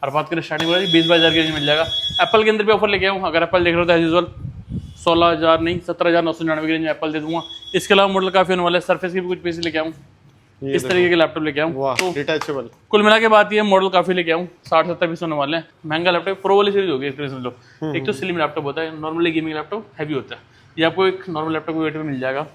और बात करें स्टार्टिंग वाली 20-22 हज़ार के रेंज मिल जाएगा। एप्पल के अंदर भी ऑफर लेके आऊँ, अगर एप्पल देख रहे हो तो एज यूजुअल 16,000 नहीं 17,999 की रेंज में एप्पल दे दूंगा। इसके अलावा मॉडल काफी होने वाला है, सर्फेस की भी कुछ पीस लेके आऊँ, इस तरीके के लैपटॉप लेके आऊँ। तो डिटैचेबल कुल मिला के बात ये मॉडल काफी लेके आऊँ, 60-70 पीस होने वाले हैं। महंगा लैपटॉप प्रो वाली सीरीज होगी, समझ लो। एक तो स्लिम लैपटॉप होता है, नॉर्मली गेमिंग लैपटॉप हैवी होता है। ये आपको एक नॉर्मल लैपटॉप के वेट में मिल जाएगा।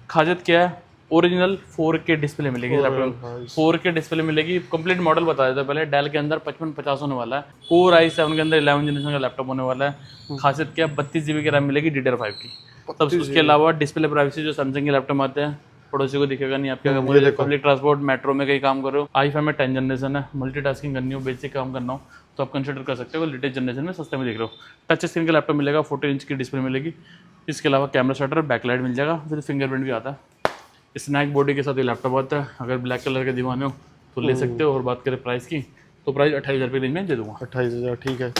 खासियत क्या है, ओरिजिनल 4K डिस्प्ले मिलेगी लैपटॉप, 4K डिस्प्ले मिलेगी। कंप्लीट मॉडल बता देता पहले, डेल के अंदर 5550 होने वाला है। कोर i7 के अंदर 11 जनरेशन का लैपटॉप होने वाला है। खासियत क्या है, 32 GB की रैम मिलेगी DDR5 की। तब उसके अलावा डिस्प्ले प्राइवेसी जो सैमसंग के लैपटॉप आते हैं, पड़ोसी को दिखेगा नहीं आपके। अगर पब्लिक ट्रांसपोर्ट मेट्रो में कहीं काम कर रहे हो, i5 में 10 जनरेशन है, मल्टीटास्किंग करनी हो, बेसिक काम करना हो तो आप कंसिडर कर सकते हो। लेटेस्ट जनरेशन में सस्ते में देख रहे हो। टच स्क्रीन का लैपटॉप मिलेगा, 14 इंच की डिस्प्ले मिलेगी। इसके अलावा कैमरा शटर, बैकलाइट मिल जाएगा, फिर फिंगरप्रिंट भी आता है। स्नैक बॉडी के साथ ये लैपटॉप आता है। अगर ब्लैक कलर के दीवाने हो तो ले सकते हो। और बात करें प्राइस की, तो प्राइस 28,000 रुपये रेंज में दे दूंगा। 28,000 ठीक है।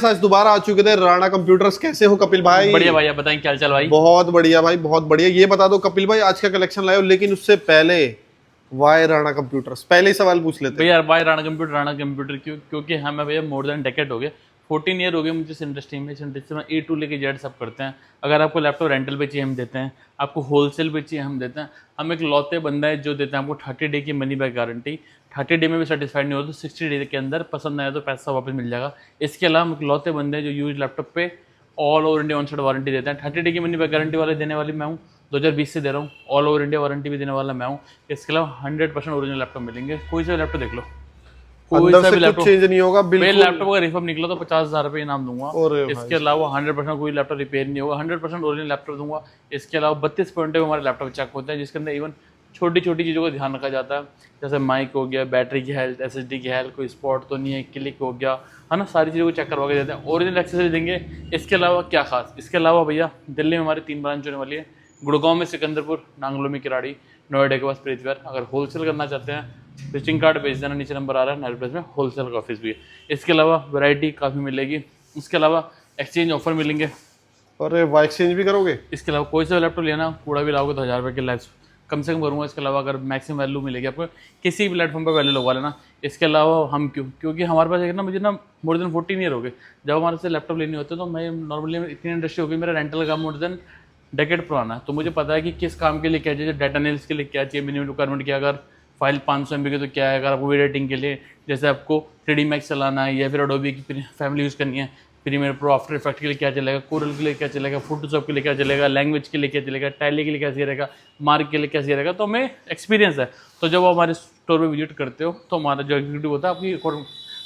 आज दोबारा आ चुके थे राणा कंप्यूटर्स। कैसे हो कपिल भाई? बढ़िया भाई, आप बताएं क्या हाल भाई? बहुत बढ़िया भाई, बहुत बढ़िया। ये बता दो कपिल भाई, आज का कलेक्शन लाए हो, लेकिन उससे पहले वाई राणा कंप्यूटर्स, पहले ही सवाल पूछ लेते हैं भैया। वाई राणा कंप्यूटर क्यों? क्योंकि हमें भैया मोर देन डेकेड हो गए, 14 ईयर हो गए मुझे इस इंडस्ट्री में। इस इंडस्ट्री में A to लेके जेड सब करते हैं। अगर आपको लैपटॉप रेंटल पे चाहिए हम देते हैं, आपको होलसेल पे चाहिए हम देते हैं। हम एक लौते बंदा है जो देते हैं आपको 30 डे की मनी बैक गारंटी। 30 डे में भी सेटिस्फाइड नहीं हो तो 60 डे के अंदर पसंद आया तो पैसा वापस मिल जाएगा। इसके अलावा हम एक लौते बंदे हैं जो यूज लैपटॉप पे all over India on side warranty देते हैं। 30 डे की मनी बैक गारंटी वाले देने वाली मैं हूँ, 2020 से दे रहा हूँ। ऑल ओवर इंडिया वारंटी भी देने वाला मैं हूँ। इसके अलावा 100% ओरिजिनल लैपटॉप मिलेंगे। कोई सा लैपटॉप देख लो, कोई सा भी लैपटॉप चेंज नहीं होगा। बिल्कुल लैपटॉप का रिफर्ब निकला तो 50,000 रुपये इनाम दूंगा। इसके अलावा 100% कोई लैपटॉप रिपेयर नहीं होगा, 100% ओरिजिनल लैपटॉप दूंगा। इसके अलावा 32 पॉइंट पे हमारे लैपटॉप चेक होते हैं, जिसके अंदर इवन छोटी छोटी चीज़ों का ध्यान रखा जाता है, जैसे माइक हो गया, बैटरी की हेल्थ, SSD की हेल्थ, कोई स्पॉट तो नहीं है, क्लिक हो गया, है ना, सारी चीज़ों को चेक करवा के देते हैं। ओरिजिनल एक्सेसरी देंगे। इसके अलावा क्या खास, इसके अलावा भैया दिल्ली में हमारी 3 ब्रांच होने वाली है। गुड़गांव में सिकंदरपुर, नांगलो में किराड़ी, नोएडा के पास प्रीतवेयर। अगर होलसेल करना चाहते हैं विजिटिंग कार्ड भेज देना, नीचे नंबर आ रहा है। नाइट प्लेस में होलसेल का ऑफिस भी है। इसके अलावा वैरायटी काफ़ी मिलेगी। इसके अलावा एक्सचेंज ऑफर मिलेंगे। अरे वाह, एक्सचेंज भी करोगे? इसके अलावा कोई सा लैपटॉप लेना, कूड़ा भी लाओगे तो 1000 रुपये के लैप्स कम से कम करूँगा। इसके अलावा अगर मैक्सिमम वैल्यू मिलेगी आपको, किसी भी प्लेटफॉर्म पर वैल्यू लगवा लेना। इसके अलावा हम क्योंकि हमारे पास एक ना, मुझे ना मोर देन 14 ईयर हो गए जब हमारे से लैपटॉप लेने होते, तो मैं नॉर्मली इतनी इंडस्ट्री हो गई, मेरा रेंटल का मोर देन डेकेड पुराना है, तो मुझे पता है कि किस काम के लिए क्या चाहिए। डाटा एनालिसिस के लिए क्या चाहिए, मिनिमम रिक्वायरमेंट क्या, अगर फाइल 500 MB की तो क्या है, अगर आपको वीडियो एडिटिंग के लिए जैसे आपको 3D Max चलाना है या फिर एडोबी की फैमिली यूज़ करनी है, प्रीमियर प्रो, आफ्टर इफेक्ट के लिए क्या चलेगा, कोरल के लिए क्या चलेगा, फोटोशॉप के लिए क्या चलेगा, लैंग्वेज के लिए क्या चलेगा, टैली के लिए कैसे रहेगा, मार्क के लिए कैसे रहेगा, तो हमें एक्सपीरियंस है। तो जब आप हमारे स्टोर पर विजिट करते हो तो हमारा जो एग्जीक्यूटिव होता है आपकी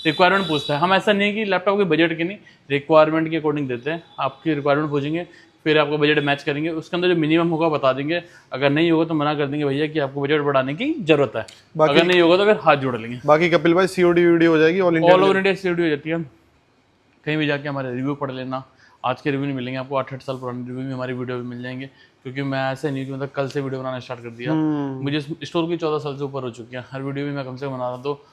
रिक्वायरमेंट पूछता है। हम ऐसा नहीं है कि लैपटॉप के बजट की नहीं, रिक्वायरमेंट के अकॉर्डिंग देते हैं। आपकी रिक्वायरमेंट पूछेंगे, फिर आपको बजट मैच करेंगे, उसके अंदर जो मिनिमम होगा बता देंगे। अगर नहीं होगा तो मना कर देंगे भैया कि आपको बजट बढ़ाने की जरूरत है। अगर नहीं होगा तो फिर हाथ जोड़ लेंगे। बाकी कपिल भाई COD वीडियो हो जाएगी, ऑल ओवर इंडिया COD हो जाती है। कहीं भी जाके हमारे रिव्यू पढ़ लेना। आज के रिव्यू नहीं मिलेंगे आपको, 8-8 साल पुराने रिव्यू में हमारी वीडियो भी मिल जाएंगे। क्योंकि मैं ऐसे नहीं कि मतलब कल से वीडियो बनाना स्टार्ट कर दिया। मुझे स्टोर की 14 साल से ऊपर हो चुकी है। हर वीडियो भी मैं कम से कम बना रहा हूँ, तो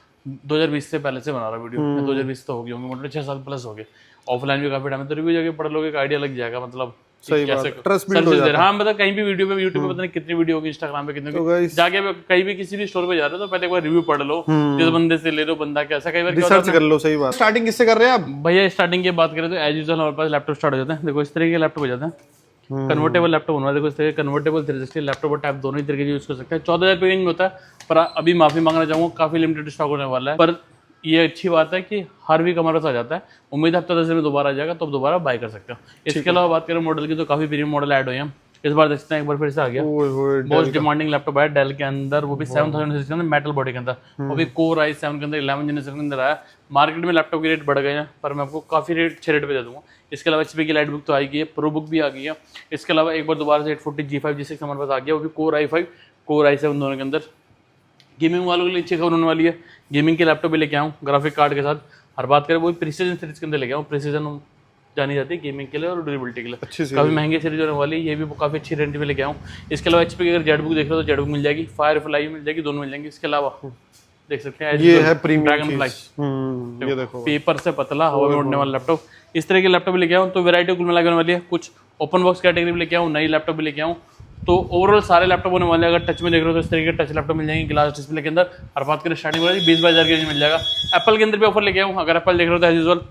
2020 से पहले से बना रहा वीडियो। 2020 तो हो गई होंगे, मतलब 6 साल प्लस हो गए। ऑफलाइन भी काफी टाइम है, तो रिव्यू जाके पढ़ लोगे, एक आइडिया लग जाएगा। मतलब सही बात, ट्रस्ट बिल्ड हो जाता है। हाँ, मतलब कहीं भी वीडियो पे, यूट्यूब पे पता नहीं कितनी वीडियो होगी, इंस्टाग्राम पे कितनी होगी, जाके कहीं भी किसी भी स्टोर पे जा रहे हो तो पहले एक बार रिव्यू पढ़ लो, जिस बन्ने से ले लो, बंदा कैसा, कई बार रिसर्च कर लो। सही बात। स्टार्टिंग किससे कर रहे हैं आप भैया? स्टार्टिंग की बात करें तो एज यूजुअल हमारे पास लैपटॉप स्टार्ट हो जाते हैं। देखो इस तरीके के लैपटॉप हो जाते हैं, कन्वर्टेबल लैपटॉप होना है। देखो इस तरह कन्वर्टेबल 360 लैपटॉप और टैब दोनों ही तरीके से यूज कर सकते हैं। 14,000 रुपये रेंज में होता है, पर अभी माफी मांगना चाहूँगा, काफी लिमिटेड स्टॉक होने वाला है। पर ये अच्छी बात है कि हर वीक हमारे पास आ जाता है। उम्मीद है हफ्ता 10 दिन में दोबारा आ जाएगा, तो आप दोबारा बाय कर सकते हो। इसके अलावा बात करें मॉडल की, तो काफी प्रीमियम मॉडल ऐड हुए हैं इस बार। देखते हैं एक बार फिर से आ गया, मोस्ट डिमांडिंग लैपटॉप है डेल के अंदर, वो भी 7000 के अंदर, मेटल बॉडी के अंदर, वो भी कोर i7 के अंदर 11 जनरेशन के अंदर आया। मार्केट में लैपटॉप के रेट बढ़ गए हैं, पर मैं आपको काफी अच्छे रेट पे दे दूंगा। इसके अलावा HP की लाइट बुक तो आ गई है, प्रो बुक भी आ गई है। इसके अलावा एक बार दोबारा से 840 G5 G6 हमारे पास आ गया, वो भी कोर i5 कोर i7 दोनों के अंदर। गेमिंग वालों के लिए अच्छी खबर होने वाली है, गेमिंग के लैपटॉप भी लेके आऊँ ग्राफिक कार्ड के साथ। हर बात करें वो प्रिसीजन सीरीज के अंदर लेके आऊँ। प्रिसीजन जानी जाती है गेमिंग के लिए और ड्यूरेबिलिटी के लिए, काफी महंगी सीरीज होने वाली है। ये भी काफी अच्छी रेंज में लेके आऊँ। इसके अलावा HP की अगर जेड बुक देख रहे हो तो जेड बुक मिल जाएगी, फायरफ्लाई मिल जाएगी, दोनों मिल जाएंगे। इसके अलावा देख सकते हैं ये है प्रीमियम ड्रैगन फ्लाई, ये देखो पेपर से पतला हवा में उड़ने वाला लैपटॉप। इस तरह के लैपटॉप भी लेके आऊँ तो वैरायटी कुल मिला के होने वाली है। कुछ ओपन बॉक्स कैटेगरी भी लेके आऊँ, नई लैपटॉप भी लेके आऊँ, तो ओवरऑल सारे लैपटॉप होने वाले हैं। अगर टच में देख रहे हो तो इस तरीके के टच लैपटॉप मिल जाएंगे ग्लास डिस्प्ले के अंदर। और बात करें स्टार्टिंग वाली 20-22 हज़ार के रेंज मिल जाएगा। एप्पल के अंदर भी ऑफर लेके आऊँ, अगर एप्पल देख रहे हो तो एज यूजुअल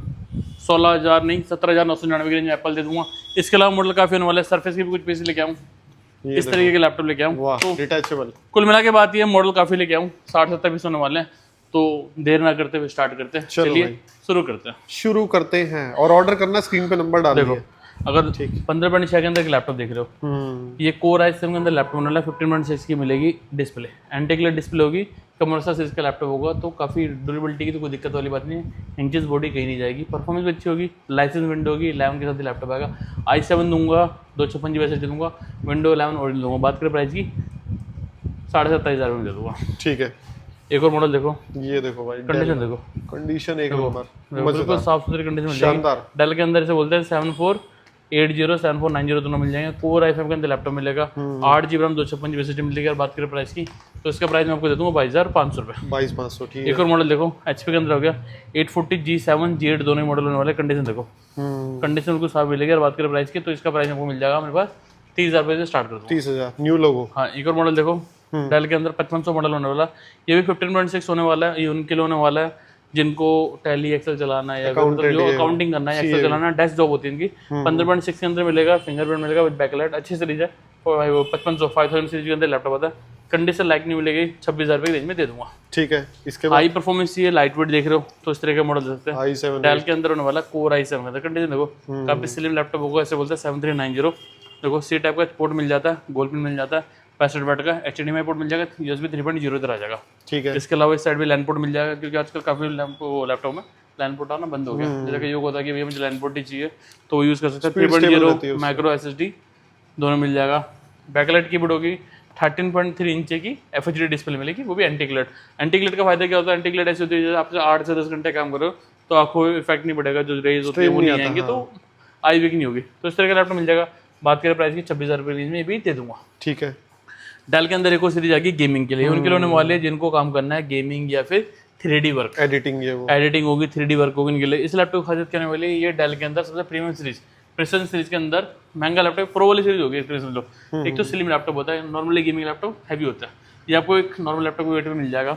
16,000 नहीं 17,999 के रेंज में एप्पल दे दूंगा। इसके अलावा मॉडल काफी होने वाला है, सर्फेस के भी कुछ पीस लेके आऊँ, इस तरीके के लैपटॉप लेके आऊँ। तो डिटैचेबल कुल मिला के बात ये मॉडल काफी लेके आऊँ, 60-70 पीस होने वाले हैं। तो देर ना करते हुए स्टार्ट करते हैं, चलिए शुरू करते हैं। और ऑर्डर करना स्क्रीन पे नंबर डाल देखो, अगर 15.6 के अंदर के लैपटॉप देख रहे हो, ये कोर i7 के अंदर लैपटॉप होने वाला 15.6 की मिलेगी डिस्प्ले, एंटी ग्लेयर डिस्प्ले होगी, कमर्शियल साइज का लैपटॉप होगा, तो काफ़ी ड्यूरेबिलिटी की तो कोई दिक्कत वाली बात नहीं है। इंचेस बॉडी कहीं नहीं जाएगी, परफॉर्मेंस भी अच्छी होगी, लाइसेंस विंडो होगी, 11 के साथ ही लैपटॉप आएगा। i7 दूंगा, 256 GB SSD दूंगा, विंडो 11 ओरिजिनल दूंगा। बात करें प्राइस की 27,500 में दे दूंगा। ठीक है, एक और मॉडल देखो, ये देखो भाई, कंडीशन देखो, कंडीशन एक नंबर, बिल्कुल साफ सुथरी कंडीशन मिल जाएगी। डेल के अंदर इसे बोलते हैं 7480 7490 दोनों मिल जाएंगे। कोर i5 के अंदर लैपटॉप मिलेगा, 8 GB RAM 256 GB SSD मिलेगी। और बात करें प्राइस की तो इसका प्राइस मैं आपको दे दूंगा 22,500 रुपये। 22,500, ठीक है। एक और मॉडल देखो, HP के अंदर हो गया 840 G7 G8 दोनों मॉडल होने वाले। कंडीशन देखो, कंडीशन बिल्कुल साफ मिलेगी। और बात करें प्राइस की तो इसका प्राइस आपको मिल जाएगा मेरे पास 30,000 रुपये से स्टार्ट कर दूँगा। 30,000 न्यू लोगो। हाँ, एक और मॉडल देखो, डेल के अंदर 5500 मॉडल होने वाला, ये भी 15.6 होने वाला है। ये उनके लिए होने वाला है जिनको टैली एक्सेल चलाना है या जो अकाउंटिंग करना है, एक्सेल चलाना है, डेस्क जॉब होती है इनकी। 15.6 के अंदर मिलेगा, फिंगरप्रिंट मिलेगा विद बैकलाइट, अच्छी सीरीज है। 5500 सीरीज के अंदर लैपटॉप आता है। कंडीशन लाइक नहीं मिलेगी, 26,000 रुपये की रेंज में दे दूंगा। ठीक है, इसके हाई परफॉर्मेंस चाहिए, लाइट वेट देख रहे हो तो इस तरह का मॉडल दे सकते हैं। i7 डेल के अंदर होने वाला कोर i7 का कंडीशन देखो, काफी स्लिम लैपटॉप होगा, ऐसे बोलते हैं 7390। देखो सी टाइप का पोर्ट मिल जाता है, गोल्ड पिन मिल जाता है, 65 वाट का HDMI पोर्ट मिल जाएगा, USB 3.0 इधर आ जाएगा। ठीक है, इसके अलावा इस साइड भी लैन पोर्ट मिल जाएगा, क्योंकि आजकल काफी लैपटॉप में लैन पोर्ट आना बंद हो गया। जैसे कि योग होता है कि भैया मुझे लैन पोर्ट ही चाहिए तो वो यूज़ कर सकते हैं। 3.0 माइक्रो SSD दोनों मिल जाएगा। बैकलाइट कीबोर्ड होगी, 13.3 इंच की FHD डिस्प्ले मिलेगी, वो भी एंटी ग्लेयर। एंटी ग्लेयर का फायदा क्या होता है, एंटी ग्लेयर ऐसी होती है जैसे आप 8 से 10 घंटे काम करो तो आंखों में इफेक्ट नहीं पड़ेगा, जो रेज होती है वो नहीं आएंगे, तो आई वीक नहीं होगी। तो इस तरह का लैपटॉप मिल जाएगा। बात करें प्राइस की 26,000 रुपये रेंज में भी दे दूंगा। ठीक है, डेल के अंदर एक और सीरीज आएगी गेमिंग के लिए, उनके लिए होने वाले हैं जिनको काम करना है गेमिंग या फिर 3D वर्क, एडिटिंग होगी, 3D वर्क होगी इनके लिए। इस लैपटॉप की खासियत करने वाली है, ये डेल के अंदर सबसे प्रीमियम सीरीज, प्रेसिडेंट सीरीज के अंदर महंगा लैपटॉप प्रो वाली सीरीज होगी। एक तो स्लिम लैपटॉप होता है, नॉर्मली गेमिंग लैपटॉप हैवी होता है, ये आपको एक नॉर्मल लैपटॉप के वेट में मिल जाएगा।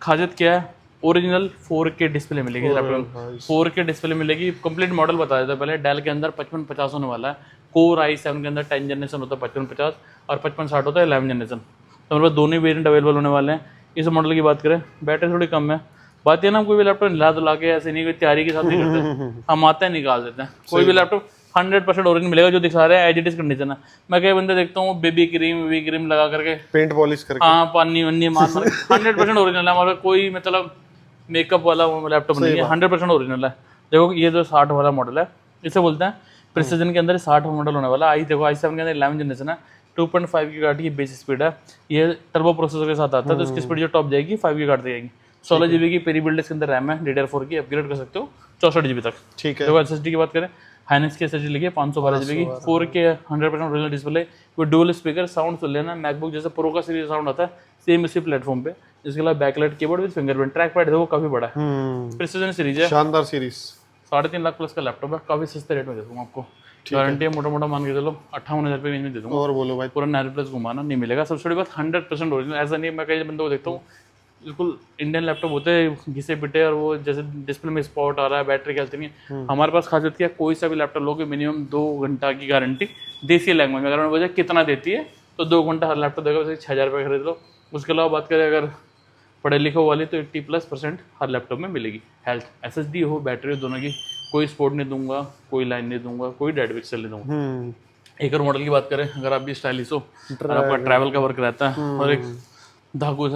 खासियत क्या है, ओरिजिनल 4K डिस्प्ले मिलेगी लैपटॉप, 4K डिस्प्ले मिलेगी। कंप्लीट मॉडल बता देता है पहले, डेल के अंदर 5550 होने वाला है। कोर i7 के अंदर 10 जनरेशन होता है 5550 और 5560 होता है 11 जनरेशन। तो मेरे पास दोनों वेरिएंट अवेलेबल होने वाले हैं। इस मॉडल की बात करें, बैटरी थोड़ी कम है। बात ये ना, कोई भी लैपटॉप ला तो ला के ऐसे नहीं, कोई तैयारी के साथ नहीं करते, हम आते हैं निकाल देते हैं। कोई भी लैपटॉप 100% ओरिजिनल मिलेगा, जो दिखा रहा है एज इट इज कंडीशन है। मैं कई बंदे देखता हूँ बेबी क्रीम लगा करके, पेंट पॉलिश करके, हाँ पानी वन्नी मार 100% ओरिजिनल है हमारा, कोई मतलब मेकअप वाला लैपटॉप नहीं है, 100% ओरिजिनल है। देखो ये जो 60 वाला मॉडल है, इसे बोलते हैं प्रिसीजन के अंदर 60 मॉडल होने वाला। देखो i7 के अंदर 11 जनरेशन है, 2.5 GHz की बेस स्पीड है, ये टर्बो प्रोसेसर के साथ आता है, तो इसकी स्पीड जो टॉप जाएगी 5 GHz जाएगी। 16 GB की पेरी बिल्ड के अंदर रैम है, DDR4 की, अपग्रेड कर सकते हो 64 GB तक। ठीक है, देखो SSD की बात करें, हाइनेक्स की SSD लिखी है 512 GB की, 4K 100% ओरिजिनल डिस्प्ले, वो डुअल स्पीकर, साउंड सुन लेना, मैकबुक जैसे प्रो का सीरीज साउंड आता है सेम इसी प्लेटफॉर्म पे। इसके अलावा backlight keyboard with fingerprint, track pad देखो काफी बड़ा है, प्रिसीजन सीरीज है, शानदार सीरीज, 3.5 लाख प्लस का लैपटॉप है, काफी सस्ते रेट में दे दूंगा आपको। गारंटी है मोटा मोटा मान के चलो 58,000 रुपये रेंज में दे दूंगा। और बोलो भाई, पूरा 9 प्लस घुमाना नहीं मिलेगा। सबसे बड़ी बात 100% ओरिजिनल, ऐसा नहीं मैं कई बंदों को देखता हूँ बिल्कुल इंडियन लैपटॉप होते हैं घिसे पिटे, और वो जैसे डिस्प्ले में स्पॉट आ रहा है, बैटरी चलती नहीं है। हमारे पास खासियत क्या, कोई सा भी लैपटॉप लोगे मिनिमम 2 घंटा की गारंटी देसी लैंग्वेज में। अगर मैं वजह कितना देती है तो 2 घंटा हर लैपटॉप देगा, वैसे 6,000 रुपये खरीद लो। उसके अलावा बात करें अगर पढ़े लिखे वाली तो 80+% हर लैपटॉप में मिलेगी। हेल्थ, SSD हो, बैटरी हो, दोनों की, कोई स्पोर्ट नहीं दूंगा, कोई लाइन नहीं दूंगा, कोई डेड पिक्सल नहीं दूंगा। एक और मॉडल की बात करें, अगर आप भी स्टाइलिश हो और आपका ट्रैवल का वर्क रहता है और एक दासू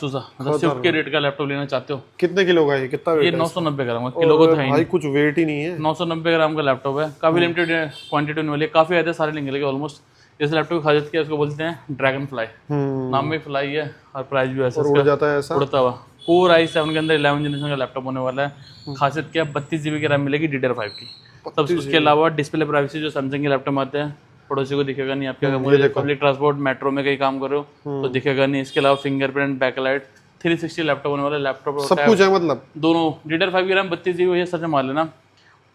सा मतलब स्विफ्ट के रेट का लैपटॉप लेना चाहते हो, कितने किलो का है, कितना वेट है? ये 990 ग्राम का, किलो का था ही कुछ वेट ही नहीं है, 990 ग्राम का लैपटॉप है। काफी लिमिटेड क्वांटिटी होने वाली है, काफी आते सारे लेंगे ऑलमोस्ट। इस लैपटॉप की खासियत क्या है, इसको बोलते हैं ड्रैगन फ्लाई, नाम में फ्लाई है और प्राइस भी ऐसा उड़ जाता है, ऐसा उड़ता हुआ। कोर i7 के अंदर 11 जनरेशन का लैपटॉप होने वाला है। खासियत क्या, 32 GB की रैम मिलेगी DDR5 की। तब उसके अलावा डिस्प्ले प्राइवेसी जो सैमसंग के लैपटॉप आते हैं, पड़ोसी को दिखेगा नहीं आपके, अगर पब्लिक ट्रांसपोर्ट मेट्रो में कहीं काम कर रहे हो तो दिखेगा नहीं। इसके अलावा फिंगरप्रिंट, बैकलाइट, 360 लैपटॉप होने वाला, लैपटॉप सब कुछ है, मतलब दोनों। DDR5 की रैम 32 GB है, सच में मान लेना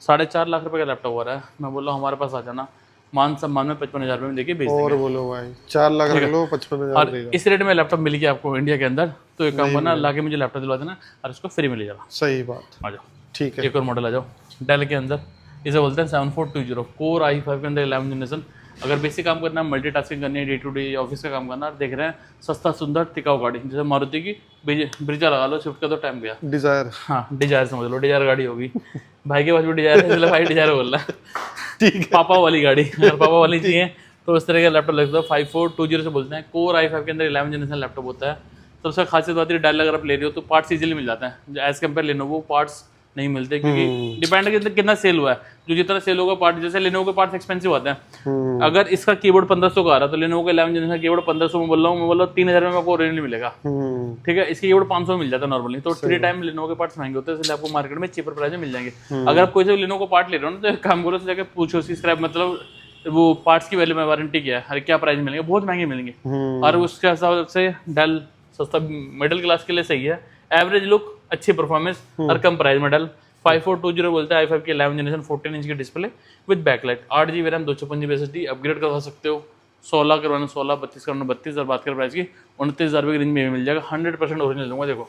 4.5 लाख रुपए का लैपटॉप हो रहा है। मैं बोल रहा हूँ हमारे पास आ जाना, मान सम्मान में 55,000 रुपये में देखिए बेच और देंगे। बोलो भाई 4 लाख रख लो, 55,000 और देगा। इस रेट में लैपटॉप मिल गया आपको इंडिया के अंदर, तो एक काम करना, ला के मुझे लैपटॉप दिलवा देना और उसको फ्री मिल जाएगा। सही बात, आ जाओ, ठीक है। एक और मॉडल आ जाओ डेल के अंदर, इसे बोलते हैं 7420 कोर i5 के अंदर 11 जनरेशन। अगर बेसिक काम करना है, मल्टीटास्किंग करनी है, डे टू डे ऑफिस का काम करना है, देख रहे हैं सस्ता सुंदर टिकाऊ गाड़ी, जैसे मारुति की ब्रिजा लगा लो, स्विफ्ट का तो टाइम गया। डिजायर, हाँ डिजायर समझ लो, डिजायर गाड़ी होगी। भाई के पास भी डिजायर है, इसलिए भाई डिजायर बोल रहा है। ठीक है। पापा वाली गाड़ी, अगर पापा वाली चाहिए तो इस तरह का लैपटॉप लगता है। 5420 से बोलते हैं, कोर i5 के अंदर 11 जनरेशन लैपटॉप होता है। तो उसका खासियत बात है, डेल अगर आप ले रहे हो तो पार्ट्स इजीली मिल जाते हैं, एज कम्पेयर लेनोवो पार्ट्स नहीं मिलते, क्योंकि डिपेंड है कितना सेल हुआ है। जो जितना सेल होगा पार्ट, जैसे लेनोवो के पार्ट्स एक्सपेंसिव आते हैं। अगर इसका कीबोर्ड 1500 का आ रहा है तो लेनोवो का 11 जनरेशन कीबोर्ड 1500 में बोल रहा हूँ, मैं बोल रहा हूँ 3000 में आपको ओरिजिनल मिलेगा। ठीक है, इसके कीबोर्ड 500 में मिल जाता है नॉर्मली। तो 3 टाइम लेनोवो के पार्ट्स महंगे होते हैं, इसलिए आपको मार्केट में चीपर प्राइस में मिल जाएंगे। अगर आप कोई से लेनोवो का पार्ट ले रहे हो ना, तो एक काम करो, जाकर पूछो उसकी स्क्रैप मतलब वो पार्ट्स की वैल्यू में वारंटी क्या है, हर क्या प्राइस मिलेंगे, बहुत महंगे मिलेंगे। और उसके हिसाब से डेल सस्ता मिडिल क्लास के लिए सही है। एवरेज लुक, अच्छी परफॉर्मेंस और कम प्राइस में डेल 5420 बोलते हैं। i5 की 11 जनरेशन 14 इंच की display with backlight, 8GB RAM, 256GB SSD, upgrade करवा सकते हो। 16 करवाना 16, 32 करवाना 32। और बात करें प्राइस की, 29,000 रुपये की रेंज में मिल जाएगा। 100% ओरिजिनल दूंगा। देखो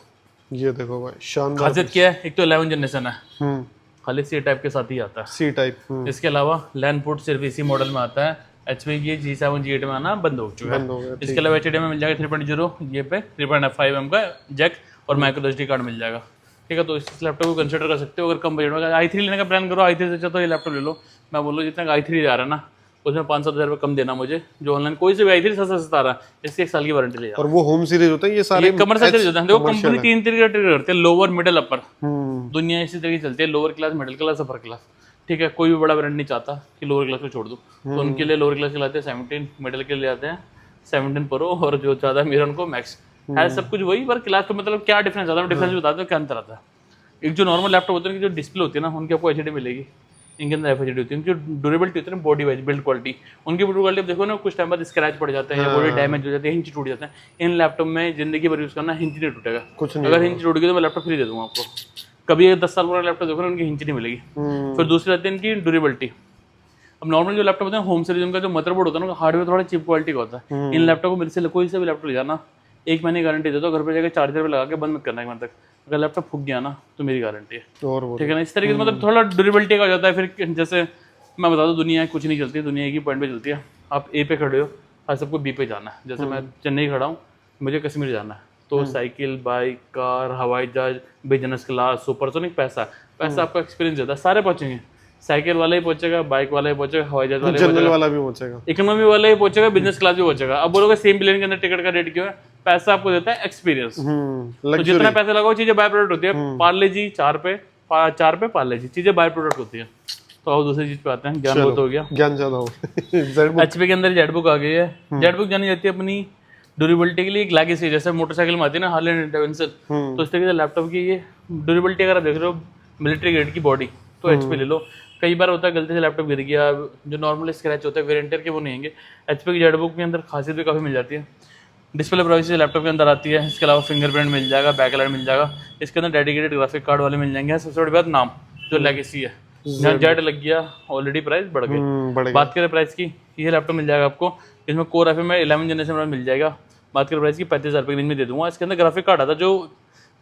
ये देखो भाई, शानदार। खासियत क्या है, एक तो 11 जनरेशन है, खाली सी टाइप के साथ ही आता है। C type. इसके अलावा लैन पोर्ट सिर्फ इसी मॉडल में आता है। HP की G7 G8 में आना बंद हो चुका है। इसके अलावा HDMI में मिल जाएगा 3.0, ये पे 3.5mm का जैक और माइक्रो SD कार्ड मिल जाएगा। ठीक है, तो इस लैपटॉप को कंसिडर कर सकते हो। अगर कम बजट में i3 लेने का प्लान करो, i3 से अच्छा तो ये लैपटॉप ले लो। मैं बोल रहा हूँ जितना i3 आ रहा है ना, उसमें 5-7 हज़ार रुपये कम देना मुझे, जो ऑनलाइन कोई से भी i3 सस्ता आ रहा है, इसकी 1 साल की वारंटी ले जाओ। और वो होम सीरीज होता है, ये सारे कमर्शियल सीरीज होता है। देखो कंपनी 3 तरीके का ट्रिगर करती है, लोअर मिडिल अपर। दुनिया इसी तरीके चलती है, lower class, middle class, upper class. ठीक है, कोई भी बड़ा ब्रांड नहीं चाहता कि लोअर क्लास को छोड़ दो, तो उनके लिए लोअर क्लास के लाते हैं 17, मिडिल के लिए आते हैं 17 प्रो, और जो ज़्यादा मेरा उनको मैक्स है। सब कुछ वही, पर क्लास तो मतलब क्या डिफरेंस आता है, डिफरेंस बता दो क्या अंतर आता है। एक जो नॉर्मल लैपटॉप होते हैं, जो डिस्प्ले होती है ना, उनकी आपको HD मिलेगी, इनके अंदर FHD होती है। उनकी ड्यूरेबिलिटी होती है ना, बॉडी वाइज बिल्ड क्वालिटी, उनकी बिल्ड क्वालिटी देखो ना, कुछ टाइम बाद स्क्रैच पड़ जाते हैं या बॉडी डैमेज हो जाती है, हिंच टूट जाते हैं। इन लैपटॉप में जिंदगी भर यूज करना, हिंच नहीं टूटेगा कुछ नहीं। अगर हिंच टूट गई तो मैं लैपटॉप फ्री दे दूंगा आपको। कभी 10 साल पुराना लैपटॉप देखो ना, उनकी हिंच नहीं मिलेगी। फिर दूसरी आती है इनकी ड्यूरेबिलिटी। अब नॉर्मल जो लैपटॉप होते हैं होम सीरीज, उनका जो मदरबोर्ड होता है ना, हार्डवेयर थोड़ा चीप क्वालिटी का होता है। इन लैपटॉप को मेरे से कोई से भी लैपटॉप ले जाना, 1 महीने गारंटी दे दो, घर पे जाकर चार्जर पे लगा के बंद मत करना 1 महीने तक। अगर लैपटॉप फूक गया ना तो मेरी गारंटी है। और ठीक है ना, इस तरीके से मतलब थोड़ा ड्यूरेबिलिटी का हो जाता है। फिर जैसे मैं बता दूं, दुनिया कुछ नहीं चलती, दुनिया एक ही पॉइंट पे चलती है। आप A पे खड़े हो और सबको B पे जाना है। जैसे मैं चेन्नई खड़ा हूँ, मुझे कश्मीर जाना है, तो साइकिल, बाइक, कार, हवाई जहाज, बिजनेस क्लास, सुपरसोनिक, पैसा आपका एक्सपीरियंस देता है, सारे पहुंचेंगे। साइकिल वाला ही पहुंचेगा, बाइक वाला ही पहुंचेगा, हवाई जहाज वाला ही जनरल वाला भी पहुंचेगा, इकोनॉमी वाला ही पहुंचेगा, बिजनेस क्लास भी पहुंचेगा। अब बोलोगे सेम प्लेन के अंदर टिकट का रेट क्यों है? पैसा आपको देता है एक्सपीरियंस। तो जितना पैसा लगाओ, चीजें बाय प्रोडक्ट होती है। पार्ले जी 4 पे पार्ले जी, चीजें बाय प्रोडक्ट होती है। तो अब दूसरी चीज पे आते हैं, ज्ञान बहुत हो गया, ज्ञान ज्यादा हो। HP के अंदर जेटबुक आ गई है। जेटबुक जानी जाती है अपनी ड्यूरेबिलिटी के लिए, एक लेगेसी, जैसे मोटरसाइकिल में आती है ना हार्ले डेविडसन, तो इस तरीके से लैपटॉप की ये ड्यूरेबिलिटी अगर आप देख रहे हो, मिलिट्री ग्रेड की बॉडी, तो HP ले लो। कई बार होता है गलती से लैपटॉप गिर गया, जो नॉर्मल स्क्रैच होता है वेरिएंटर के, वो नहीं होंगे। HP की जेटबुक के अंदर खासियत भी काफ़ी मिल जाती है। डिस्प्ले प्राइवेसी लैपटॉप के अंदर आती है। इसके अलावा फिंगरप्रिंट मिल जाएगा, बैकलाइट मिल जाएगा। इसके अंदर डेडिकेटेड ग्राफिक कार्ड वाले मिल जाएंगे। सबसे बड़ी बात, नाम जो लेगेसी है, जहाँ जेड लग गया ऑलरेडी प्राइस बढ़ गई। बात करें प्राइस की, ये लैपटॉप मिल जाएगा आपको, इसमें कोर FM में 11 जनरेशन में मिल जाएगा। बात करें प्राइस की, 35,000 रुपये की रेंज में दे दूंगा। इसके अंदर ग्राफिक कार्ड आता है, जो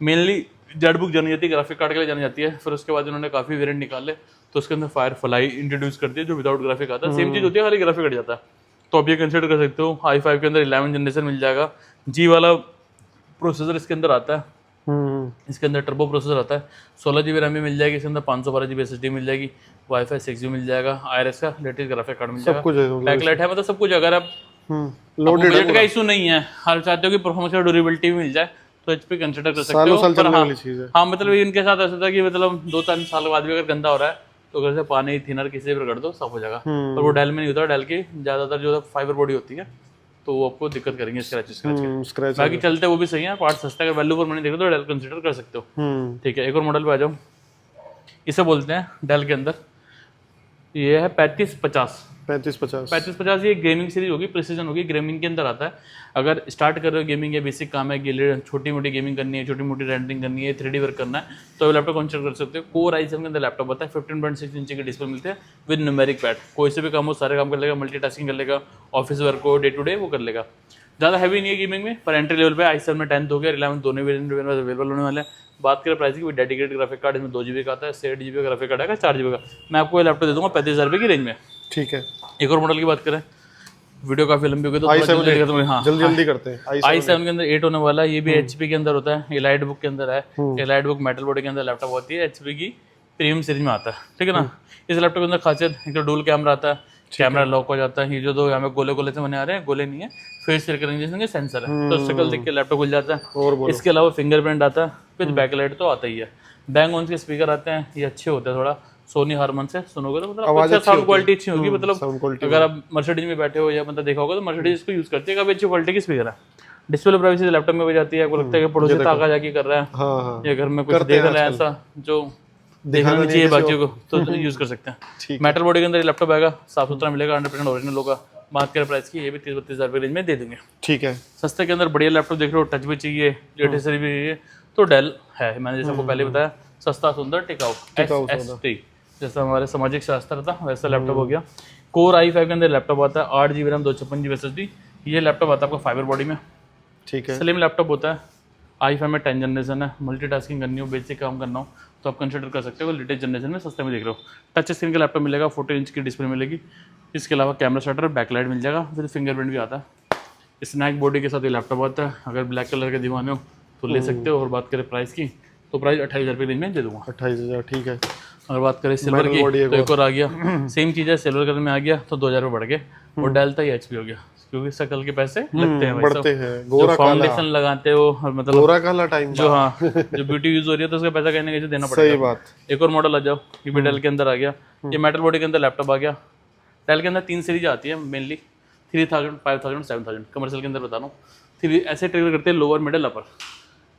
मेनली जेटबुक जानी जाती है, ग्राफिक कार्ड के लिए जानी जाती है। फिर उसके बाद उन्होंने काफ़ी वेरिएंट निकाले, तो उसके अंदर फायरफ्लाई इंट्रोड्यूस कर दिया, जो विदाउट ग्राफिक आता है। सेम चीज़ होती है, खाली ग्राफिक हट जाता है। तो आप ये कंसिडर कर सकते हो। i5 के अंदर 11 जनरेशन मिल जाएगा। G वाला प्रोसेसर इसके अंदर आता है। इसके अंदर टर्बो प्रोसेसर आता है। 16GB रैम भी मिल जाएगी, इसके अंदर 512GB SSD मिल जाएगी। वाईफाई 6 भी मिल जाएगा। IRS का लेटेस्ट ग्राफिक कार्ड मिल जाएगा, बैकलाइट है, मतलब सब कुछ। अगर आप लोडेड बजट का इशू नहीं है, हर चाहते हो कि परफॉर्मेंस और ड्यूरेबिलिटी भी मिल जाए, तो HP कंसिडर कर सकते हो। पर हाँ, मतलब इनके साथ ऐसा था कि मतलब 2-3 साल बाद भी अगर गंदा हो रहा है तो अगर से पानी थिनर किसी भी कर दो, साफ हो जाएगा। पर वो डेल में नहीं होता। डेल की ज़्यादातर जो फाइबर बॉडी होती है, तो वो आपको दिक्कत करेंगे स्क्रैच। बाकी चलते वो भी सही है, पार्ट सस्ता है। अगर वैल्यू फॉर मनी देखो तो डेल कंसिडर कर सकते हो। ठीक है, एक और मॉडल पे आ जाओ। इसे बोलते हैं डेल के अंदर ये है 3550। 3550। 3550 ये गेमिंग सीरीज होगी, प्रिसीजन होगी, गेमिंग के अंदर आता है। अगर स्टार्ट कर रहे हो गेमिंग या बेसिक काम है, छोटी मोटी गेमिंग करनी है, छोटी मोटी रेंडरिंग करनी है, 3D वर्क करना है, तो लैपटॉप कंसिडर कर सकते हो। कोर i7 के अंदर लैपटॉप आता है, 15.6 इंच की डिस्प्ले मिलती है विद न्यूमेरिक पैड। कोई से भी काम हो सारे काम कर लेगा, मल्टीटास्किंग कर लेगा, ऑफिस वर्क को डे टू डे वो कर लेगा। ज़्यादा हैवी नहीं है गेमिंग में, पर एंट्री लेवल पे i7 में 10th हो गया, 11 दोनों वेरिएंट अवेलेबल होने वाले हैं। बात करें प्राइस की, डेडिकेटेड ग्राफिक कार्ड इसमें 2 GB का आता है, 8 GB का ग्राफिक कार्ड आएगा, 4 GB का। मैं आपको ये लैपटॉप दे दूंगा 35,000 रुपये की रेंज में। ठीक है। एक और मॉडल की बात करें, वीडियो काफी लंबी हो गई तो i7 हाँ जल्दी करते हैं। i7 के अंदर 8 होने वाला है। ये भी HP के अंदर होता है, एलाइट बुक के अंदर है। एलाइट बुक मेटल बॉडी के अंदर लैपटॉप होती है, HP की प्रीमियम सीरीज में आता है, ठीक है ना। इस लैपटॉप के अंदर खासियत एक तो डुअल कैमरा आता है, कैमरा लॉक हो जाता है। ये जो दो यहाँ पे गोले गोले से बने आ रहे हैं, गोले नहीं है, फेस रिकग्निशन के सेंसर है, तो शक्ल देख के लैपटॉप खुल जाता है। और इसके अलावा फिंगरप्रिंट आता है, फिर बैकलाइट तो आता ही है। बैंग ऑन के स्पीकर आते हैं, ये अच्छे होते हैं थोड़ा, सोनी हारमन से सुनोगे तो मतलब अच्छा साउंड क्वालिटी अच्छी होगी। मतलब अगर आप मर्सिडीज में बैठे हो या मतलब देखा होगा तो मर्सिडीज इसको यूज करती है, काफी अच्छी क्वालिटी की स्पीकर है। डिस्प्ले प्राइवेसी लैपटॉप में भी जाती है, आपको लगता है कि पड़ोसी ताका जाके कर रहा है हाँ या घर में कुछ देख रहा है ऐसा जो देखना नहीं चाहिए बाकियों को, तो यूज कर सकते हैं। मेटल बॉडी के अंदर लैपटॉप आएगा, साफ सुथरा मिलेगा, 100% ओरिजिनल होगा। बात करें प्राइस की, ये भी 30-32 रेंज में दे देंगे। ठीक है। सस्ते के अंदर बढ़िया लैपटॉप देख रहे हो, टच भी चाहिए, एसेसरी भी चाहिए, तो डेल है। मैंने जैसे आपको पहले बताया, सस्ता सुंदर टिकाऊ SST, जैसा हमारे सामाजिक शास्त्र था वैसा लैपटॉप हो गया। कोर i5 के अंदर लैपटॉप आता है, 8 GB रैम, 256 GB SSD। ये लैपटॉप आता है आपको फाइबर बॉडी में, ठीक है। स्लिम लैपटॉप होता है। i5 में 10 जनरेशन है, मल्टीटास्किंग करनी हो, बेसिक काम करना हो तो आप कंसिडर कर सकते हो। लेटेस्ट जनरेशन में सस्ते में देख रहे हो। टच स्क्रीन का लैपटॉप मिलेगा, 14 इंच की डिस्प्ले मिलेगी। इसके अलावा कैमरा शटर, बैकलाइट मिल जाएगा, फिर फिंगरप्रिंट भी आता है। स्नैक बॉडी के साथ ये लैपटॉप आता है। अगर ब्लैक कलर के दीवाने हो तो ले सकते हो। और बात करें प्राइस की, तो प्राइस 28,000 रुपये रेंज में दे दूंगा। 28,000, ठीक है। अगर बात करें सिल्वर की, तो एक और आ गया, सेम चीज़ है, सिल्वर कलर में आ गया तो 2,000 रुपये बढ़ गए। और डेल था HP हो गया, क्योंकि शकल के पैसे लगते हैं, बढ़ते हैं। गोरा फाउंडेशन लगाते हो और मतलब गोरा काला टाइम जो हाँ जो ब्यूटी यूज हो रही है तो उसका पैसा कहीं ना कहीं देना पड़ेगा। सही बात। एक और मॉडल आ जाओ, ये भी डेल के अंदर आ गया। ये मेटल बॉडी के अंदर लैपटॉप आ गया। डेल के अंदर 3 सीरीज आती है मेनली, 3000, 5000, 7000। कमर्शियल के अंदर बता रहा हूँ, 3 ऐसे ट्रिगर करते हैं, लोअर मिडिल अपर।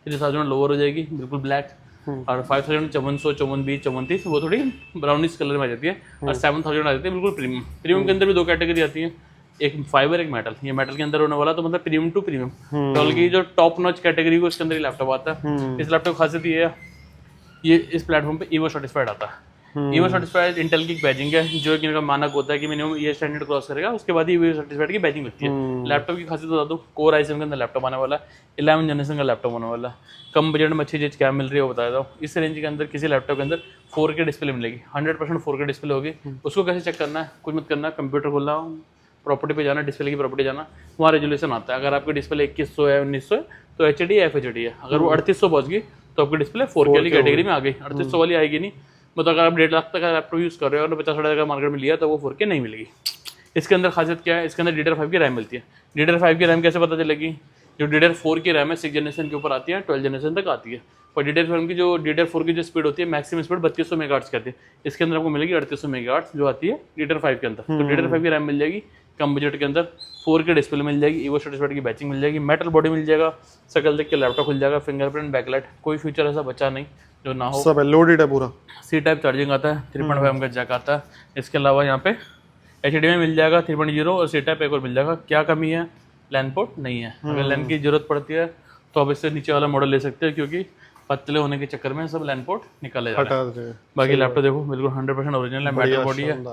3000 लोअर हो जाएगी बिल्कुल ब्लैक, और 5000 5400, 5420, 5430 वो थोड़ी ब्राउनिश कलर में आ जाती है, और 7000 आ जाती है बिल्कुल प्रीमियम। प्रीमियम के अंदर भी 2 कैटेगरी आती है, एक फाइबर एक मेटल। ये मेटल के अंदर होने वाला तो मतलब प्रीमियम टू प्रीमियम, टॉल की जो टॉप नॉच कैटेगरी को इसके अंदर लैपटॉप आता है। इस लैपटॉप की खासियत ये है, ये इस प्लेटफॉर्म पे ईवो सर्टिफाइड आता है। ईवो सर्टिफाइड इंटेल की बैजिंग है, जो एक इनका मानक होता है कि मिनिमम ये स्टैंडर्ड क्रॉस करेगा, उसके बाद ही ईवो सर्टिफाइड की बैजिंग लगती है। लैपटॉप की खासियत बता दूं, कोर i7 के अंदर लैपटॉप आने वाला है, 11 जनरेशन का लैपटॉप होने वाला है। कम बजट में अच्छी चीज़ क्या मिल रही है वो बता देता हूँ। इस रेंज के अंदर किसी लैपटॉप के अंदर 4K डिस्प्ले मिलेगी, 100% 4K डिस्प्ले होगी। उसको कैसे चेक करना है, कुछ मत करना, कंप्यूटर खोलना, प्रॉपर्टी पे जाना, डिस्प्ले की प्रॉपर्टी जाना, वहाँ रेजोल्यूशन आता है। अगर आपकी डिस्प्ले 2100 है, 1900 है तो HD या FHD है। अगर वो 3800 पहुँच गई तो आपकी डिस्प्ले 4K वाली कैटेगरी में आ गई, 3800 वाली आएगी नहीं। मतलब अगर आप 1.5 लाख तक लैपटॉप यूज़ कर रहे हो और 50-60 हज़ार मार्केट में लिया तो वो 4K नहीं मिलेगी। इसके अंदर खासियत क्या है, इसके अंदर DDR5 की रैम मिलती है। DDR5 की रैम कैसे पता चलेगी, जो DDR4 की रैम है 6 जनरेशन के ऊपर आती है, 12 जनरेशन तक आती है। और DDR4 की जो स्पीड होती है, मैक्सिमम स्पीड 3200 मेगाहर्ट्ज़ कहती है। इसके अंदर आपको मिलेगी 3800 मेगाहर्ट्ज़ जो आती है DDR5 के अंदर। तो DDR5 की रैम मिल जाएगी कम बजट के अंदर, 4K डिस्प्ले मिल जाएगी, ईवो सर्टिफाइड की बैचिंग मिल जाएगी, मेटल बॉडी मिल जाएगा, शकल देख के लैपटॉप खुल जाएगा, फिंगरप्रिंट, बैकलाइट, कोई फीचर ऐसा बचा नहीं जो ना हो। सब लोडेड है पूरा। C टाइप चार्जिंग आता है, 3.5 का जैक आता है। इसके अलावा यहाँ पे HDMI मिल जाएगा 3.0 और C टाइप एक और मिल जाएगा। क्या कमी है, लैन पोर्ट नहीं है। अगर लैन की जरूरत पड़ती है तो आप इससे नीचे वाला मॉडल ले सकते हैं, क्योंकि पतले होने के चक्कर में सब लैन पोर्ट निकाले जा रहे हैं। बाकी लैपटॉप देखो बिल्कुल 100% ओरिजिनल है, मेटल बॉडी है,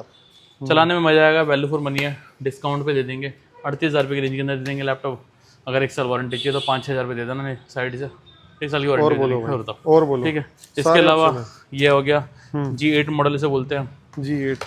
चलाने में मजा आएगा, वैल्यू फॉर मनी है। डिस्काउंट पे दे देंगे, 38,000 रुपये की रेंज के अंदर दे देंगे लैपटॉप। अगर 1 साल वारंटी चाहिए तो 5-6 रुपये दे देना साइड से, 1 साल की वारंटी और बोलो, ठीक है। इसके अलावा ये हो गया G8 मॉडल इसे बोलते हैं।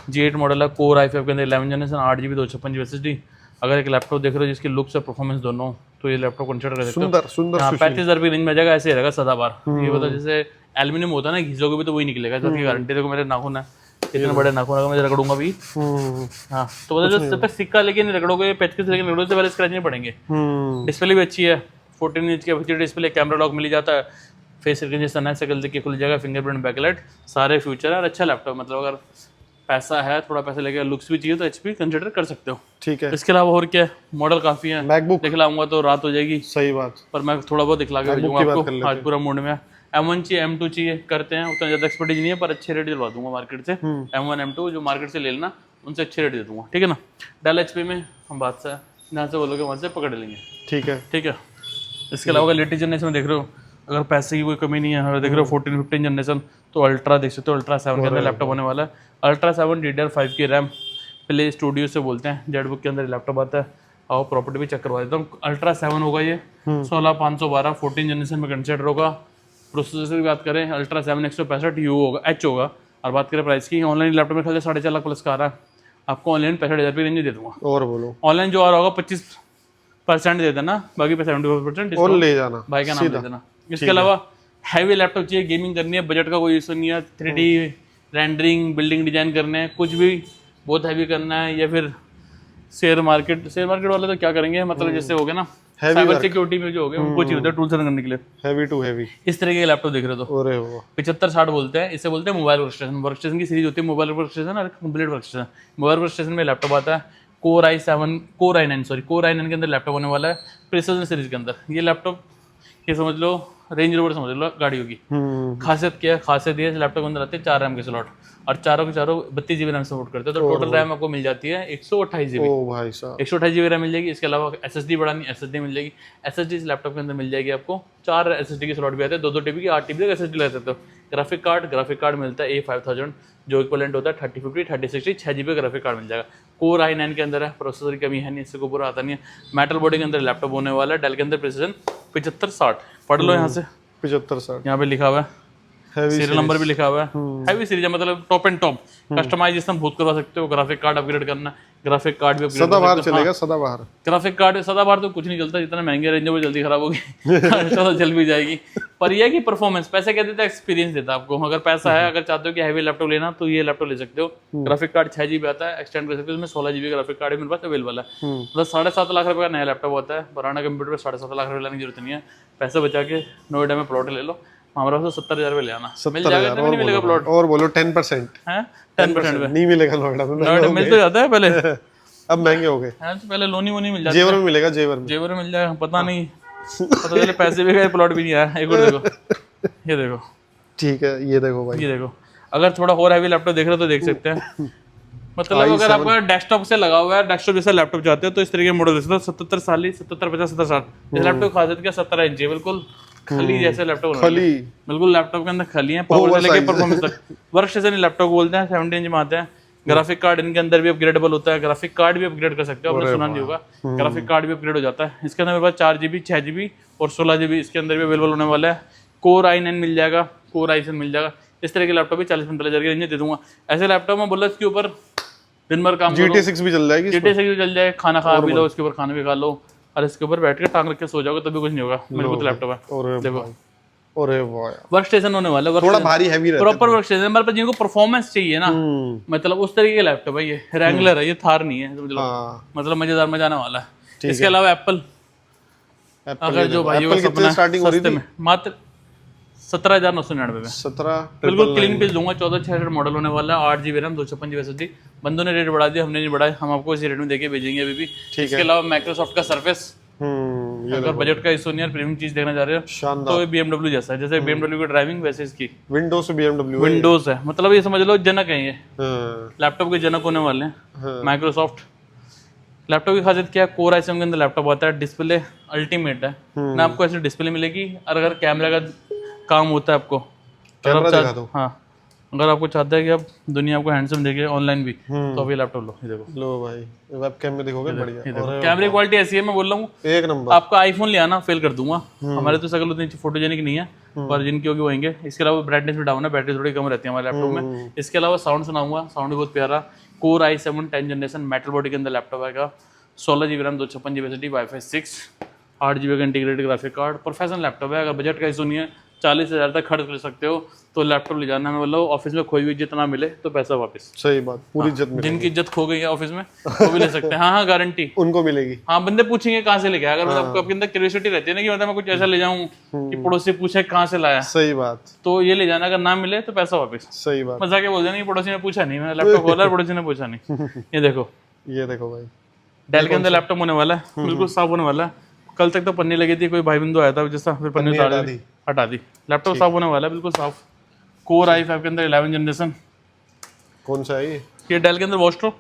G8 मॉडल है, कोर i5 के अंदर 11 जनरेशन, 8 GB 256 GB SSD। अगर एक लैपटॉप देख रहे हो जिसकी लुक्स और परफॉर्मेंस दोनों, तो ये लैपटॉप कंसिडर कर सकते हो। सुंदर 35,000 रुपये रेंज में जाएगा, ऐसे रहेगा सदाबार। ये बता, जैसे एल्यूमिनियम होता है ना, घिसोगे भी तो वही निकलेगा। इसकी गारंटी देखो, मेरे नाखून है इतने बड़े नाखून है, मैं रगड़ूंगा भी। हाँ तो मतलब जब तक सिक्का लेके नहीं रगड़ोगे, पेचकस लेके रगड़ोगे तो पहले स्क्रैच नहीं पड़ेंगे। डिस्प्ले भी अच्छी है, 14 इंच की FHD डिस्प्ले, कैमरा लॉक मिल जाता है, फेस रिकग्निशन है, शकल देख के खुल जाएगा, फिंगरप्रिंट, बैकलाइट, सारे फीचर है और अच्छा लैपटॉप। मतलब अगर पैसा है, थोड़ा पैसा लेके लुक्स भी चाहिए तो HP कंसिडर कर सकते हो। ठीक है। इसके अलावा और क्या है, मॉडल काफी है, मैकबुक दिखलाऊंगा तो रात हो जाएगी। सही बात, पर मैं थोड़ा बहुत दिखला के भेजूंगा आपको, आज पूरा मूड में। M1 चाहिए M2 चाहिए करते हैं, उतना ज़्यादा एक्सपर्टीज नहीं है पर अच्छे रेट दिलवा दूंगा मार्केट से। M1 M2 जो मार्केट से ले लेना उनसे अच्छे रेट दे दूंगा, ठीक है ना। डेल HP में हम बात से जहाँ से बोलोगे वहाँ से पकड़ लेंगे, ठीक है। ठीक है। इसके अलावा लेटेस्ट जनरेशन में देख रहे हो, अगर पैसे की कोई कमी नहीं है, अगर देख रहे हो 14-15 जनरेशन तो अल्ट्रा देख सकते हो, अल्ट्रा 7 के अंदर लैपटॉप होने वाला है। अल्ट्रा 7 DDR5 की रैम, प्ले स्टूडियो से बोलते हैं, जेट बुक के अंदर लैपटॉप आता है। आओ प्रॉपर्टी भी चेक करवा देता हूँ। अल्ट्रा 7 होगा ये 16512 14 जनरेशन में कंसिडर होगा। प्रोसेसर की बात करें अल्ट्रा 7 165 U होगा, H होगा। और बात करें प्राइस की, ऑनलाइन लैपटॉप में खाली 4.5 लाख प्लस का आ रहा है, आपको ऑनलाइन 65,000 रुपये रेंज दे दूंगा। और बोलो ऑनलाइन जो आ रहा होगा 25% दे देना, बाकी पे 75% और ले जाना, भाई का नाम दे देना। इसके अलावा हैवी लैपटॉप चाहिए, गेमिंग करनी है, बजट का कोई इशू नहीं है, 3D रेंडरिंग बिल्डिंग डिजाइन करने हैं, कुछ भी बहुत हैवी करना है, या फिर शेयर मार्केट वाले तो क्या करेंगे, मतलब जैसे हो गया ना साइबर सिक्योरिटी में जो हो गया उनको चाहिए होता है टूल्स रन करने के लिए, हैवी टू हैवी इस तरह के लैपटॉप देख रहे हो तो। अरे वाह 7560 बोलते हैं, इसे बोलते हैं मोबाइल वर्क स्टेशन की सीरीज होती है, मोबाइल वर्क स्टेशन और complete work station. Mobile work station में लैपटॉप आता है Core i9 के अंदर लैपटॉप होने वाला है, प्रिसिजन सीरीज के अंदर। ये लैपटॉप ये समझ लो रेंज रोवर समझ लो गाड़ियों की। खासियत क्या है, खासियत ये लैपटॉप के अंदर आते हैं 4 रैम के स्लॉट, और चारों के चारों 32 GB रैम सपोर्ट करते हैं, तो टोटल रैम आपको मिल जाती है 128 GB। ओ भाई साहब 128 GB रैम मिल जाएगी। इसके अलावा SSD बढ़ानी SSD मिल जाएगी। SSD इस लैपटॉप के अंदर मिल जाएगी आपको, 4 SSD के स्लॉट भी आते हैं, 2-2 TB की 8 TB तक SSD ले सकते हो। ग्राफिक कार्ड मिलता है A5000 जो इक्वलेंट होता है 3050 3060 6 GB ग्राफिक कार्ड मिल जाएगा। Core i9 के अंदर है, प्रोसेसर की कमी है नहीं, इससे को पूरा आता नहीं है। मेटल बॉडी के अंदर लैपटॉप होने वाला है, डेल के अंदर प्रिसिजन 7560 पढ़ लो यहाँ से, 7560 यहाँ पे लिखा हुआ है, सीरियल नंबर भी लिखा हुआ है। हैवी सीरीज है, मतलब टॉप एंड टॉप कस्टमाइजेशन बहुत करवा सकते हो। ग्राफिक कार्ड अपग्रेड करना, ग्राफिक कार्ड भी अपग्रेड सदाबहार चलेगा, सदाबहार ग्राफिक कार्ड सदाबहार तो कुछ नहीं चलता, जितना महंगे रेंज है वो जल्दी खराब होगी तो चल भी जाएगी। पर यह है कि परफॉर्मेंस, पैसे क्या देता है, एक्सपीरियंस देता है आपको। अगर पैसा है, अगर चाहते हो कि हैवी लैपटॉप लेना तो ये लैपटॉप ले सकते हो। ग्राफिक कार्ड 6 GB आता है, एक्सटेंड कर सकते हो, उसमें 16 GB ग्राफिक कार्ड मेरे पास अवेलेबल है। मतलब 7.5 लाख रुपए का नया लैपटॉप होता है। पुराना कंप्यूटर पर 7.5 लाख रुपए लेने की जरूरत नहीं है। पैसे बचा के नोएडा में प्लॉट ले लो, हमारे पास 70,000 रुपए ले आना, मिल जाएगा, नहीं मिलेगा प्लॉट। और बोलो 10% है 10% नहीं मिलेगा नोएडा में, नोएडा मिल तो जाता है पहले अब महंगे हो गए। तो पहले लोनी वोनी मिल जाता जेवर में मिलेगा, जेवर में मिल जाएगा, पता नहीं, पता चले पैसे भी गए प्लॉट भी नहीं आया। एक और देखो, ये देखो, ठीक है, ये देखो भाई, ये देखो। अगर थोड़ा और हैवी लैपटॉप देख रहे हो तो देख सकते हैं। मतलब अगर आपका डेस्कटॉप से लगा हुआ है, डेस्कटॉप जैसा लैपटॉप चाहते हो तो इस तरह के मॉडल देख सकते हो। 77 40 70 50 70 60 इस लैपटॉप की खासियत क्या, 17 इंच बिल्कुल खली जैसे लैपटॉप, खली बिल्कुल लैपटॉप के अंदर खली है, पावर से लेके परफॉर्मेंस तक। वर्क स्टेशन लैपटॉप बोलते हैं, 17 इंच में आते हैं। ग्राफिक कार्ड इनके अंदर भी अपग्रेडेबल होता है, ग्राफिक कार्ड भी अपग्रेड कर सकते हो, आपने सुना नहीं होगा, ग्राफिक कार्ड भी अपग्रेड हो जाता है। इसके अंदर मेरे पास 4 GB 6 GB और 16 GB इसके अंदर भी अवेलेबल होने वाला है। Core i9 मिल जाएगा, Core i7 मिल जाएगा। इस तरह के लैपटॉप भी 40-45 हज़ार की रेंज दे दूंगा। ऐसे लैपटॉप में बोला इसके ऊपर दिन भर काम GT6 भी चल जाएगी, GT6 भी चल जाएगा, खाना खा भी लो, इसके ऊपर खाना भी खा लो, और इसके ऊपर बैठ के टांग रख के सो जाओगे तभी कुछ नहीं होगा। मेरे को तो लैपटॉप है, देखो अरे वाह, वर्क स्टेशन होने वाला है, थोड़ा भारी हैवी रहता है, प्रॉपर वर्क स्टेशन, मतलब जिनको परफॉर्मेंस चाहिए ना, मतलब उस तरीके का लैपटॉप है ये। रैंगलर है ये, थार नहीं है, समझ लो, मतलब मजेदार मजा आने वाला है। इसके अलावा एप्पल, अगर जो भाइयों का सपना स्टार्टिंग हो रही थी मात्र 17,999 में, 17 बिल्कुल क्लीन पीस दूंगा। 1466 मॉडल होने वाला है, 8 GB रैम 256 GB SSD। बंदों ने रेट बढ़ा दिया, हमने नहीं बढ़ाया, हम आपको इसी रेट में देके भेजेंगे अभी भी। इसके अलावा माइक्रोसॉफ्ट का सर्फेस, अगर बजट का इशू नहीं है, प्रीमियम चीज देखना चाह रहे हो तो ये BMW जैसा है, जैसे BMW की ड्राइविंग वैसे इसकी विंडोज BMW विंडोज है, मतलब ये समझ लो जनक है, ये लैपटॉप के जनक होने वाले हैं माइक्रोसॉफ्ट। लैपटॉप की खासियत क्या है, Core i7 के अंदर लैपटॉप आता है, डिस्प्ले अल्टीमेट है ना, आपको ऐसी डिस्प्ले मिलेगी। और अगर कैमरा का काम होता है आपको, कैमरा दिखा दो, हाँ, अगर आपको चाहता है कि आप दुनिया आपको हैंडसम देखे ऑनलाइन भी, तो अभी लैपटॉप लो, ये देखो, लो भाई वेबकैम में देखोगे बढ़िया, कैमरे क्वालिटी ऐसी है, मैं बोल रहा हूँ एक नंबर। आपका आईफोन ले आना फेल कर दूंगा, हमारे तो शक्ल उतनी फोटोजेनिक नहीं है, पर जिनकी होगी वो होंगे। इसके अलावा ब्राइटनेस भी डाउन है, बैटरी थोड़ी कम रहती है हमारे लैपटॉप में। इसके अलावा साउंड सुनाऊंगा, साउंड भी बहुत प्यारा। Core i7 10 generation metal body के अंदर लैपटॉप आएगा, 16 GB RAM 256 GB SSD, Wi-Fi 6, 8 GB का integrated graphic card, professional laptop है। अगर बजट का इशू नहीं है, 40,000 तक खर्च कर सकते हो तो लैपटॉप ले जाना। मैं बोल रहा हूँ ऑफिस में खोई हुई इज्जत ना मिले तो पैसा वापस। सही बात, पूरी इज्जत मिलेगी। जिनकी इज्जत खो गई है ऑफिस में वो भी ले सकते हैं, हाँ गारंटी उनको मिलेगी। हाँ, बंदे पूछेंगे कहाँ से लेके आया, अगर आपको आपके अंदर क्यूरियोसिटी रहती है ना कि मतलब मैं कुछ ऐसा ले जाऊँ कि पड़ोसी पूछे कहाँ से लाया, सही बात, तो ये ले जाना। अगर ना मिले तो पैसा वापस। सही बात, मजा के बोल देना पड़ोसी ने पूछा नहीं, मैंने लैपटॉप खोला पड़ोसी ने पूछा नहीं। ये देखो भाई, डेल के अंदर लैपटॉप होने वाला है, बिल्कुल साफ होने वाला है। कल तक तो पन्नी लगी थी, कोई भाई बंधु आया था जैसा, फिर पन्नी हटा दी। लैपटॉप साफ होने वाला है, बिल्कुल साफ। कोर i5 के अंदर 11 जनरेशन। कौन सा है ये डेल के अंदर वॉस्ट्रो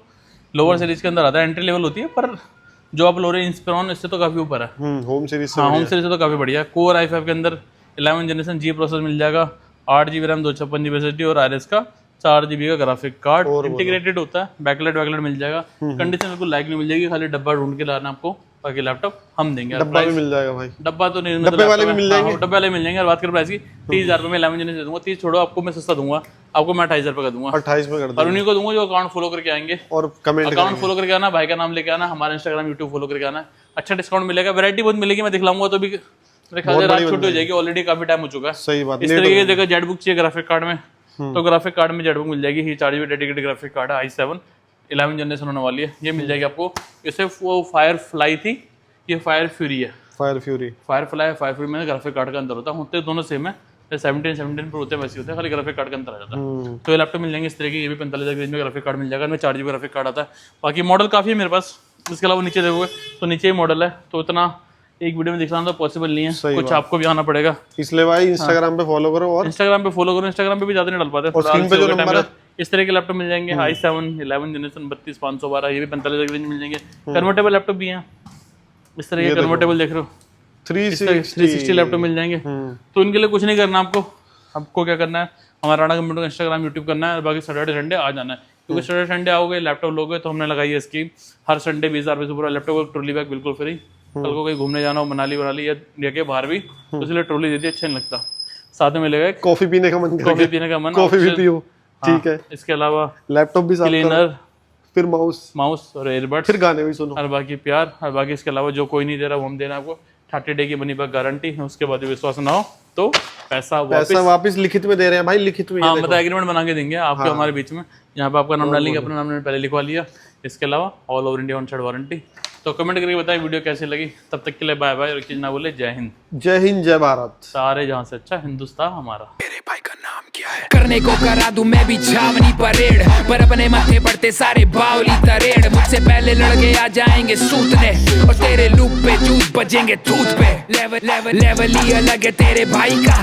लोअर सीरीज के अंदर आता है, एंट्री लेवल होती है, पर जो आप लो रहे हैं इंस्पिरॉन इससे तो काफ़ी ऊपर है। होम सीरीज से हाँ, होम सीरीज से तो काफ़ी बढ़िया। कोर i5 के अंदर 11 जनरेशन जी प्रोसेसर मिल जाएगा, 8 GB रैम 256 GB SSD और RS का 4 GB का ग्राफिक कार्ड इंटीग्रेटेड होता है। बैकलाइट मिल जाएगा। कंडीशन बिल्कुल लाइक नहीं मिल जाएगी, खाली डब्बा ढूंढ के लाना आपको, बाकी लैपटॉप हम देंगे। डब्बा भी मिल जाएगा भाई, डब्बा तो नहीं, डब्बे वाले भी मिल जाएंगे। डब्बे वाले मिल जाएंगे। और बात करें प्राइस की, 30,000 रुपये में 11 जनरेशन दे दूंगा। 30 छोड़ो, आपको मैं सस्ता दूंगा, आपको मैं 28,000 रुपये का दूंगा। 28 में कर और दूंगा। उन्हीं को दूंगा जो अकाउंट फॉलो करके आएंगे और कमेंट अकाउंट फॉलो करके आना, भाई का नाम लेके आना, हमारा इंस्टाग्राम यूट्यूब फॉलो करके आना। अच्छा डिस्काउंट मिलेगा, वैरायटी बहुत मिलेगी, मैं दिखलाऊंगा तो भी मेरे ख्याल से रात छुट्टी हो जाएगी, ऑलरेडी काफी टाइम हो चुका है। सही बात। इस तरीके की जगह जेट बुक चाहिए ग्राफिक कार्ड में, तो ग्राफिक कार्ड में जेट बुक मिल जाएगी। ये 4 GB डेडिकेटेड ग्राफिक कार्ड है, i7 11 जनरेशन होने वाली है, ये मिल जाएगी आपको। जैसे वो फायर फ्लाई थी, ये फायर फ्यूरी है। Fire fury, fire fly, fire fury में ग्राफिक कार्ड का अंदर होता है, होते दोनों सेम है। 17 पर होते हैं वैसे होते हैं, खाली ग्राफिक कार्ड का अंतर आ जाता है। तो ये लैपटॉप मिल जाएंगे इस तरह की, ये भी 45,000 की रेंज में ग्राफिक कार्ड मिल जाएगा। इनमें 4 GB ग्राफिक कार्ड आता है। बाकी मॉडल काफ़ी है मेरे पास। इसके अलावा नीचे देखोगे तो नीचे ही मॉडल है, तो इतना एक वीडियो में दिखाना तो पॉसिबल नहीं है, कुछ आपको भी आना पड़ेगा। इसलिए भाई इंस्टाग्राम पे फॉलो करो, और इंस्टाग्राम पे फॉलो करो। इंस्टाग्राम पे भी ज़्यादा नहीं डाल पाते, स्क्रीन पे जो नंबर है इस तरह के लैपटॉप मिल जाएंगे। i7 11 जनरेशन 32,512, ये भी 45,000 की रेंज मिल जाएंगे। कन्वर्टेबल लैपटॉप भी हैं, इस तरह के कन्वर्टेबल देख रहे हो, 360 लैपटॉप मिल जाएंगे। तो इनके लिए कुछ नहीं करना आपको क्या करना है, हमारा राणा कंप्यूटर इंस्टाग्राम यूट्यूब करना है, और बाकी सैटरडे संडे आ जाना है। क्योंकि सैटरडे संडे आओगे, लैपटॉप लोगे, तो हमने लगाई है स्कीम, हर संडे 20,000 रुपये से पूरा लैपटॉप का ट्रॉली बैग बिल्कुल फ्री। कल को कहीं घूमने जाना हो, मनाली या लेके बाहर भी, तो इसलिए ट्रॉली देती, अच्छा नहीं लगता। साथ में मिलेगा कॉफी पीने का मन, कॉफी पीने का मन, कॉफी भी पियो, ठीक है। इसके अलावा लैपटॉप भी साफ करो, क्लीनर, फिर माउस और एयरबड्स, फिर गाने भी सुनो, और बाकी प्यार। और बाकी इसके अलावा जो कोई नहीं दे रहा वो हम देना आपको। 30 डे की मनी बैक गारंटी है, उसके बाद विश्वास ना हो तो पैसा वापस लिखित में दे रहे हैं भाई, लिखित में। हाँ, मतलब एग्रीमेंट बना के देंगे आपके हमारे बीच में, यहाँ पे आपका नाम डालेंगे, अपना नाम पहले लिखवा लिया। इसके अलावा all over India on side warranty. तो कमेंट करके बताएं वीडियो कैसी लगी। तब तक के लिए बाय बाय, और चीज ना बोले जय हिंद। जय हिंद, जय भारत। सारे जहाँ से अच्छा हिंदुस्तान हमारा। मेरे भाई का नाम क्या है? करने को करा दूं मैं भी छावनी परेड, पर अपने माथे पड़ते सारे बावली तरेड़। मुझसे पहले लड़के आ जाएंगे सूतने, और तेरे लूप पे जूत बजेंगे थूत पे। लेवल ही अलग है तेरे भाई का।